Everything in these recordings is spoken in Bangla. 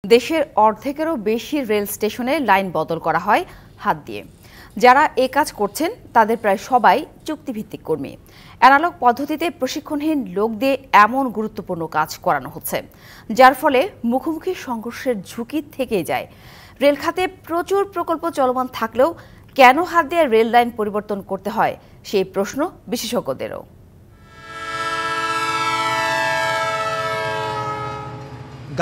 দেশের অর্ধেকেরও বেশি রেল স্টেশনে লাইন বদল করা হয় হাত দিয়ে। যারা এই কাজ করছেন তাদের প্রায় সবাই চুক্তিভিত্তিক কর্মী। অ্যানালগ পদ্ধতিতে প্রশিক্ষণহীন লোক দিয়ে এমন গুরুত্বপূর্ণ কাজ করানো হচ্ছে, যার ফলে মুখোমুখি সংঘর্ষের ঝুঁকি থেকেই যায়। রেল খাতে প্রচুর প্রকল্প চলমান থাকলেও কেন হাত দিয়ে রেল লাইন পরিবর্তন করতে হয় সেই প্রশ্ন বিশেষজ্ঞদেরও।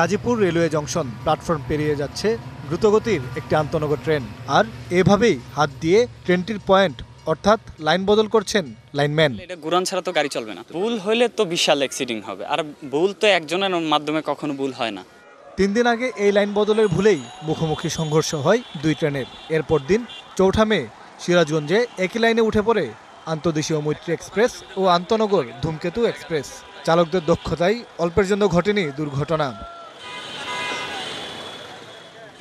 গাজীপুর রেলওয়ে জংশন প্ল্যাটফর্ম পেরিয়ে যাচ্ছে দ্রুতগতির একটি আন্তনগর ট্রেন, আর এভাবেই হাত দিয়ে ট্রেনটির পয়েন্ট অর্থাৎ লাইন বদল করছেন লাইনম্যান। এটা গুরান ছাড়া তো গাড়ি চলবে না। ভুল হলে তো বিশাল অ্যাক্সিডেন্ট হবে, আর ভুল তো একজনের মাধ্যমে কখনো ভুল হয় না। 3 দিন আগে এই লাইন বদলের ভুলেই মুখোমুখি সংঘর্ষ হয় দুই ট্রেনের। এরপর দিন 4 মে সিরাজগঞ্জে একই লাইনে উঠে পড়ে আন্তদেশীয় মৈত্রী এক্সপ্রেস ও আন্তনগর ধূমকেতু এক্সপ্রেস। চালকদের দক্ষতায় অল্পের জন্য ঘটেনি দুর্ঘটনা।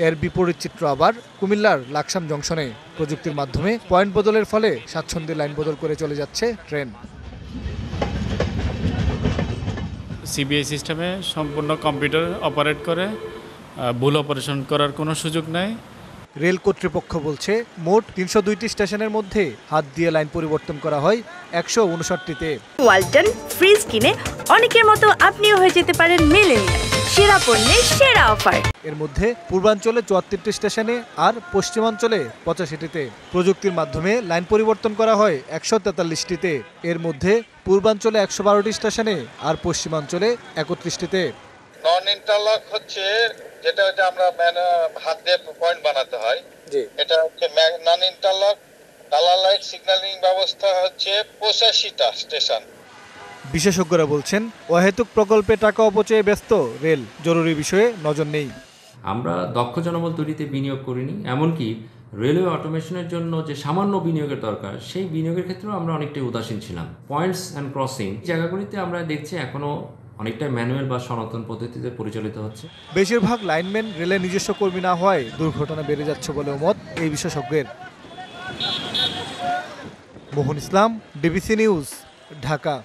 এর বিপরীত চিত্র আবার কুমিল্লার লাকসাম জংশনে। প্রযুক্তির মাধ্যমে পয়েন্ট বদলের ফলে স্বাচ্ছন্দ্যে লাইন বদল করে চলে যাচ্ছে ট্রেন। সিবিআই সিস্টেমে সম্পূর্ণ কম্পিউটার অপারেট করে, ভুল অপারেশন করার কোনো সুযোগ নাই। রেল কর্তৃপক্ষ বলছে মোট 302টি স্টেশনের মধ্যে হাত দিয়ে লাইন পরিবর্তন করা হয় 159টিতে। ওয়ালটন ফ্রিজ কিনে অনেকের মতো আপনিও হয়ে যেতে পারেন মিলেনিয়াল। সেরা পণ্যের সেরা অফার। এর মধ্যে পূর্বাঞ্চলে 74টি স্টেশনে আর পশ্চিমাঞ্চলে 85টিতে। প্রযুক্তির মাধ্যমে লাইন পরিবর্তন করা হয় 143টিতে। এর মধ্যে পূর্বাঞ্চলে 112টি স্টেশনে আর পশ্চিমাঞ্চলে 31টিতে। নন ইন্টারলক হচ্ছে যেটা আমরা হাত দিয়ে পয়েন্ট বানাতে হয়, এটা হচ্ছে নন ইন্টারলক। কালার লাইট সিগন্যালিং ব্যবস্থা হচ্ছে 85টা স্টেশন। বিশেষজ্ঞরা বলছেন অহেতুক প্রকল্পে টাকা অপচয়ে ব্যস্ত রেল, জরুরি বিষয়ে নজর নেই। আমরা দক্ষ জনবল তৈরিতে বিনিয়োগ করিনি, এমনকি রেলওয়ে অটোমেশনের জন্য যে সামান্য বিনিয়োগের দরকার সেই বিনিয়োগের ক্ষেত্রেও আমরা অনেকটাই উদাসীন ছিলাম। পয়েন্টস অ্যান্ড ক্রসিং জায়গাগুলিতে আমরা দেখছি এখনও অনেকটা ম্যানুয়াল বা সনাতন পদ্ধতিতে পরিচালিত হচ্ছে। বেশিরভাগ লাইনম্যান রেলের নিজস্ব কর্মী না হওয়ায় দুর্ঘটনা বেড়ে যাচ্ছে বলেও মত এই বিশেষজ্ঞের। মোহন ইসলাম, ডিবিসি নিউজ, ঢাকা।